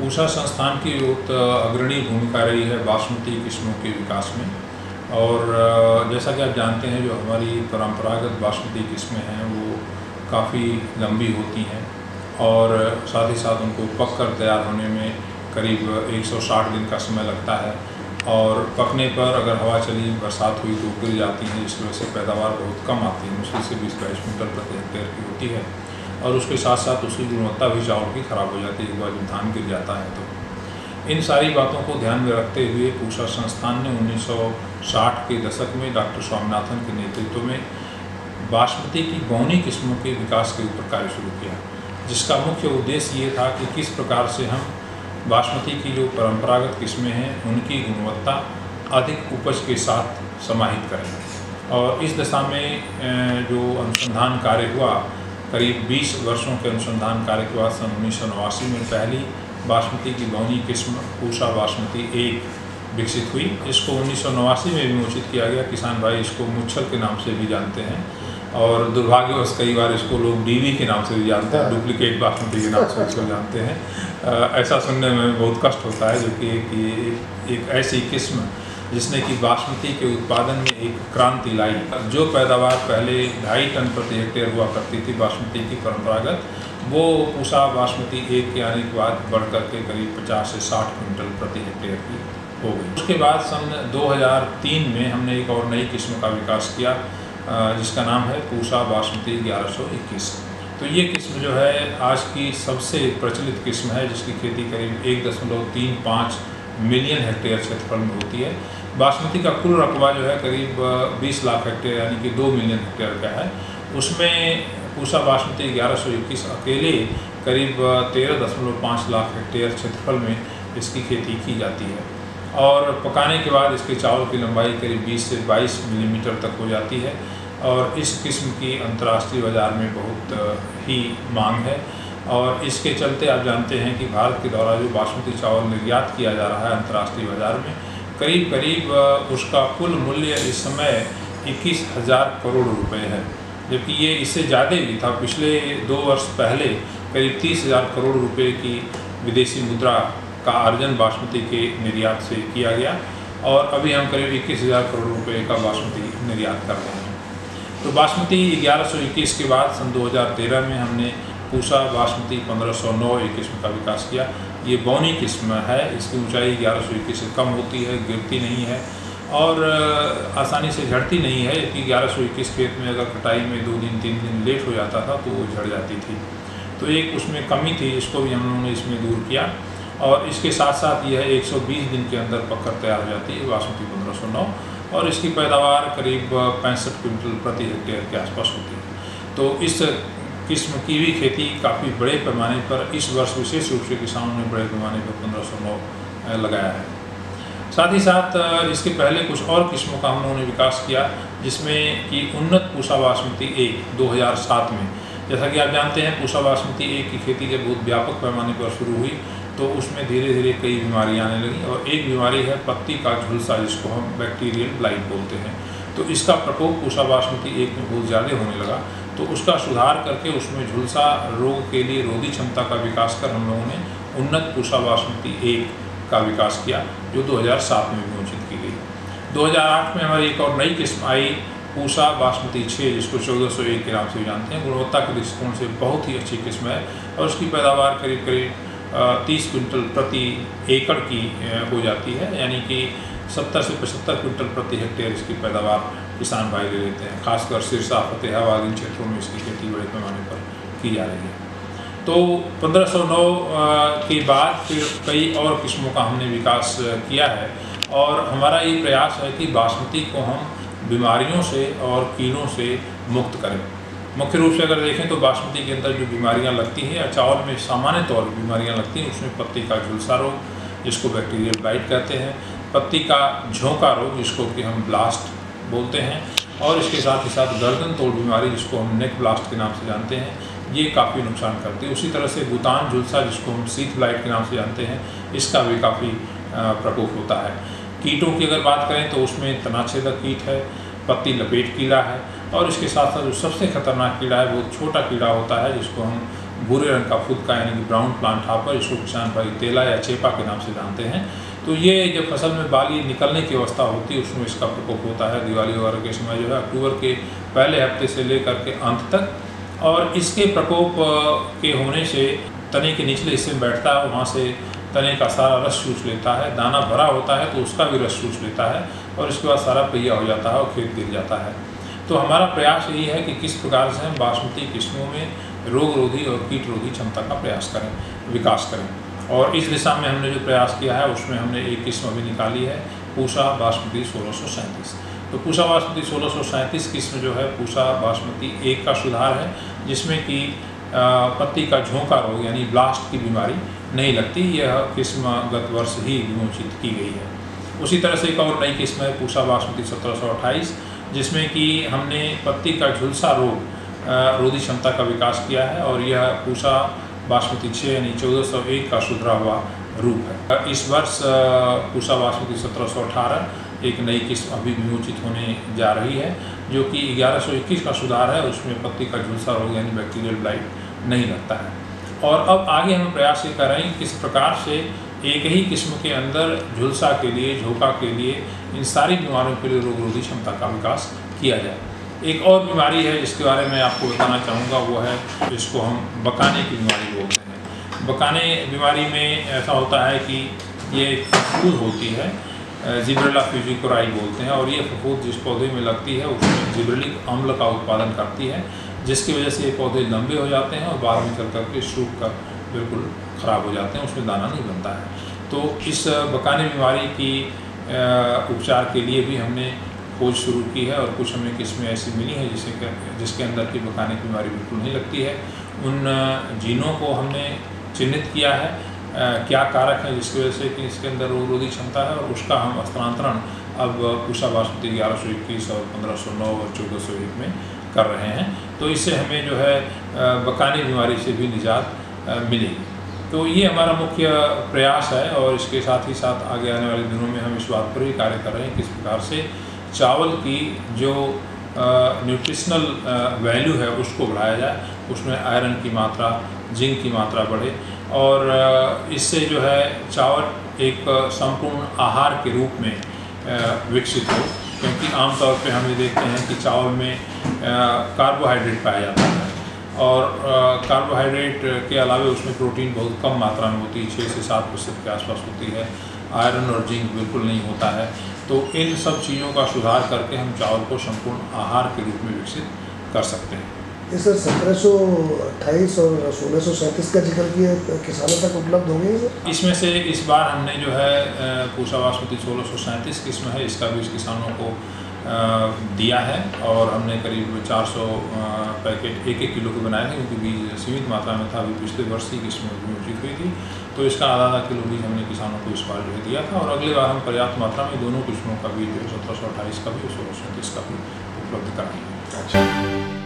पूषा संस्थान की बहुत अग्रणी भूमिका रही है बासमती किस्मों के विकास में। और जैसा कि आप जानते हैं, जो हमारी परंपरागत बासमती किस्में हैं वो काफ़ी लंबी होती हैं और साथ ही साथ उनको पक कर तैयार होने में करीब 160 दिन का समय लगता है। और पकने पर अगर हवा चली, बरसात हुई तो गिर जाती हैं, जिसकी वजह से पैदावार बहुत कम आती है, मुश्किल से 20-22 कुंटल प्रति हेक्टेयर की होती है। और उसके साथ साथ उसकी गुणवत्ता भी चावल की ख़राब हो जाती है एक बार जब धान गिर जाता है तो। इन सारी बातों को ध्यान में रखते हुए पूषा संस्थान ने 1960 के दशक में डॉक्टर स्वामीनाथन के नेतृत्व में बासमती की बौनी किस्मों के विकास के ऊपर कार्य शुरू किया, जिसका मुख्य उद्देश्य ये था कि किस प्रकार से हम बासमती की जो परंपरागत किस्में हैं उनकी गुणवत्ता अधिक उपज के साथ समाहित करें। और इस दिशा में जो अनुसंधान कार्य हुआ, करीब 20 वर्षों के अनुसंधान कार्य के बाद सन 1989 में पहली बासमती की बौनी किस्म पूषा बासमती 1 विकसित हुई। इसको 1989 में विमोचित किया गया। किसान भाई इसको मुच्छल के नाम से भी जानते हैं और दुर्भाग्यवश कई बार इसको लोग डीवी के नाम से भी जानते हैं, डुप्लीकेट बासमती के नाम से इसको जानते हैं। ऐसा सुनने में बहुत कष्ट होता है, जो कि एक ऐसी किस्म जिसने कि बासमती के उत्पादन में एक क्रांति लाई। जो पैदावार पहले 2.5 टन प्रति हेक्टेयर हुआ करती थी बासमती की परंपरागत, वो पूषा बासमती 1 के आने के बाद बढ़ करके करीब 50 से 60 कुंटल प्रति हेक्टेयर की हो गई। उसके बाद सन 2003 में हमने एक और नई किस्म का विकास किया, जिसका नाम है पूषा बासमती 1121। तो ये किस्म जो है आज की सबसे प्रचलित किस्म है, जिसकी खेती करीब 1.35 मिलियन हेक्टेयर क्षेत्रफल में होती है। बासमती का कुल रकबा जो है करीब 20 लाख हेक्टेयर यानी कि 2 मिलियन हेक्टेयर का है। उसमें पूषा बासमती 1121 अकेले करीब 13.5 लाख हेक्टेयर क्षेत्रफल में इसकी खेती की जाती है। और पकाने के बाद इसके चावल की लंबाई करीब 20 से 22 मिलीमीटर तक हो जाती है। और इस किस्म की अंतर्राष्ट्रीय बाज़ार में बहुत ही मांग है। और इसके चलते आप जानते हैं कि भारत के द्वारा जो बासमती चावल निर्यात किया जा रहा है अंतर्राष्ट्रीय बाज़ार में, करीब करीब उसका कुल मूल्य इस समय 21,000 करोड़ रुपए है, जबकि ये इससे ज़्यादा भी था। पिछले 2 वर्ष पहले करीब 30,000 करोड़ रुपए की विदेशी मुद्रा का अर्जन बासमती के निर्यात से किया गया और अभी हम करीब 21,000 करोड़ रुपए का बासमती निर्यात कर रहे हैं। तो बासमती 1121 के बाद सन 2013 में हमने पूषा बासमती 1509 एक किस्म का विकास किया। ये बौनी किस्म है, इसकी ऊंचाई 1121 से कम होती है, गिरती नहीं है और आसानी से झड़ती नहीं है। कि 1121 खेत में अगर कटाई में 2 दिन 3 दिन लेट हो जाता था तो वो झड़ जाती थी। तो एक उसमें कमी थी, इसको भी हम लोगों ने इसमें दूर किया। और इसके साथ साथ यह 120 दिन के अंदर पककर तैयार हो जाती है बासमती 1509 और इसकी पैदावार करीब 65 क्विंटल प्रति हेक्टेयर के आसपास होती है। तो इस किस्म की भी खेती काफ़ी बड़े पैमाने पर इस वर्ष विशेष रूप से किसानों ने बड़े पैमाने पर 1509 लगाया है। साथ ही साथ इसके पहले कुछ और किस्मों का हम लोगों ने विकास किया, जिसमें कि उन्नत पूषा बासमती 1 2007 में। जैसा कि आप जानते हैं, पूषा बासमती 1 की खेती जब बहुत व्यापक पैमाने पर शुरू हुई तो उसमें धीरे धीरे कई बीमारियां आने लगी और एक बीमारी है पत्ती का झुलसा, जिसको हम बैक्टीरियल ब्लाइट बोलते हैं। तो इसका प्रकोप पूषा बासमती 1 में बहुत ज़्यादा होने लगा। तो उसका सुधार करके उसमें झुलसा रोग के लिए रोधी क्षमता का विकास कर हम लोगों ने उन्नत पूषा बासमती 1 का विकास किया, जो 2007 में विमोचित की गई। 2008 में हमारी एक और नई किस्म आई पूषा बासमती 6, जिसको 1401 के नाम से जानते हैं। गुणवत्ता के दृष्टिकोण से बहुत ही अच्छी किस्म है और उसकी पैदावार करीब करीब 30 क्विंटल प्रति एकड़ की हो जाती है, यानी कि 70 से 75 क्विंटल प्रति हेक्टेयर इसकी पैदावार किसान भाई ले लेते हैं। खासकर सिरसा, फतेहाबाद इन क्षेत्रों में इसकी खेती बड़े पैमाने पर की जा रही है। तो 1509 के बाद फिर कई और किस्मों का हमने विकास किया है और हमारा ये प्रयास है कि बासमती को हम बीमारियों से और कीड़ों से मुक्त करें। मुख्य रूप से अगर देखें तो बासमती के अंदर जो बीमारियां लगती हैं या चावल में सामान्य तौर पर बीमारियां लगती हैं, उसमें पत्ती का झुलसा रोग, जिसको बैक्टीरियल ब्लाइट कहते हैं, पत्ती का झोंका रोग, जिसको कि हम ब्लास्ट बोलते हैं, और इसके साथ ही साथ गर्दन तोड़ बीमारी, जिसको हम नेक ब्लास्ट के नाम से जानते हैं, ये काफ़ी नुकसान करती है। उसी तरह से बुतान झुलसा, जिसको हम शीथ ब्लाइट के नाम से जानते हैं, इसका भी काफ़ी प्रकोप होता है। कीटों की अगर बात करें तो उसमें तनाछेदक कीट है, पत्ती लपेट कीड़ा है और इसके साथ साथ जो सबसे खतरनाक कीड़ा है वो छोटा कीड़ा होता है, जिसको हम भूरे रंग का फुदका यानी कि ब्राउन प्लांट हॉपर, इसको किसान भाई तेला या चेपा के नाम से जानते हैं। तो ये जब फसल में बाली निकलने की अवस्था होती है उसमें इसका प्रकोप होता है। दिवाली वगैरह के समय जो है अक्टूबर के पहले हफ्ते से लेकर के अंत तक, और इसके प्रकोप के होने से तने के निचले हिस्से में बैठता है, वहाँ से तने का सारा रस चूस लेता है। दाना भरा होता है तो उसका भी रस चूस लेता है और इसके बाद सारा पहिया हो जाता है और खेत गिर जाता है। तो हमारा प्रयास यही है कि किस प्रकार से हम बासमती किस्मों में रोग रोधी और कीट रोधी क्षमता का प्रयास करें, विकास करें। और इस दिशा में हमने जो प्रयास किया है उसमें हमने एक किस्म अभी निकाली है, पूसा बासमती 1637। तो पूसा बासमती 1637 किस्म जो है पूसा बासमती 1 का सुधार है, जिसमें कि पत्ती का झोंका रोग यानी ब्लास्ट की बीमारी नहीं लगती। यह किस्म गत वर्ष ही विमोचित की गई है। उसी तरह से एक और नई किस्म है पूसा बासमती 1728, जिसमें कि हमने पत्ती का झुलसा रोग रोधी क्षमता का विकास किया है, और यह पूसा बासमती 6 यानी 1401 का सुधरा हुआ रूप है। इस वर्ष पूसा बासमती 1718 एक नई किस्म अभी विमोचित होने जा रही है, जो कि 1121 का सुधार है। उसमें पत्ती का झुलसा रोग यानी बैक्टीरियल ब्लाइट नहीं लगता है। और अब आगे हम प्रयास ये कर रहे हैं किस प्रकार से एक ही किस्म के अंदर झुलसा के लिए, झोंका के लिए, इन सारी बीमारियों के लिए रोग रोधी क्षमता का विकास किया जाए। एक और बीमारी है जिसके बारे में आपको बताना चाहूँगा, वो है जिसको हम बकाने की बीमारी बोलते हैं। बकाने बीमारी में ऐसा होता है कि ये फफूंद होती है, जिब्रेला फ्यूजिकोराई बोलते हैं, और ये फफूंद जिस पौधे में लगती है उसमें जिब्रेलिक अम्ल का उत्पादन करती है, जिसकी वजह से ये पौधे लंबे हो जाते हैं और बाद में चल करके सूख कर बिल्कुल ख़राब हो जाते हैं, उसमें दाना नहीं बनता है। तो इस बकाने बीमारी की उपचार के लिए भी हमने खोज शुरू की है, और कुछ हमें किस्में ऐसी मिली हैं जिसके अंदर की बकाने की बीमारी बिल्कुल नहीं लगती है। उन जीनों को हमने चिन्हित किया है, क्या कारक है जिसकी वजह से कि इसके अंदर रोग रोधी क्षमता है, और उसका हम हस्तांतरण अब पूसा बासमती 1121 और 1509 और 1401 में कर रहे हैं। तो इससे हमें जो है बकाने बीमारी से भी निजात मिलेगी। तो ये हमारा मुख्य प्रयास है, और इसके साथ ही साथ आगे आने वाले दिनों में हम इस बात पर भी कार्य कर रहे हैं किस प्रकार से चावल की जो न्यूट्रिशनल वैल्यू है उसको बढ़ाया जाए, उसमें आयरन की मात्रा, जिंक की मात्रा बढ़े, और इससे जो है चावल एक संपूर्ण आहार के रूप में विकसित हो। क्योंकि आमतौर पे हम ये देखते हैं कि चावल में कार्बोहाइड्रेट पाया जाता है, और कार्बोहाइड्रेट के अलावा उसमें प्रोटीन बहुत कम मात्रा में होती है, 6 से 7% के आसपास होती है। आयरन और जिंक बिल्कुल नहीं होता है। तो इन सब चीज़ों का सुधार करके हम चावल को संपूर्ण आहार के रूप में विकसित कर सकते हैं। ये सर 1728 और 1637 का जिक्र किया, किसानों तक उपलब्ध होंगे सर? इसमें से इस बार हमने जो है पूसा बासमती 1637 किस्म है, इसका भी किसानों को दिया है, और हमने करीब 400 पैकेट 1-1 किलो के बनाए थे, क्योंकि बीज सीमित मात्रा में था। अभी पिछले वर्ष ही किस्म विमोचित हुई थी, तो इसका आधा किलो बीज हमने किसानों को इस बार जो है दिया था, और अगले बार हम पर्याप्त मात्रा में दोनों किस्मों का बीज 1728 का भी और 1637 का भी उपलब्ध कराएंगे। अच्छा।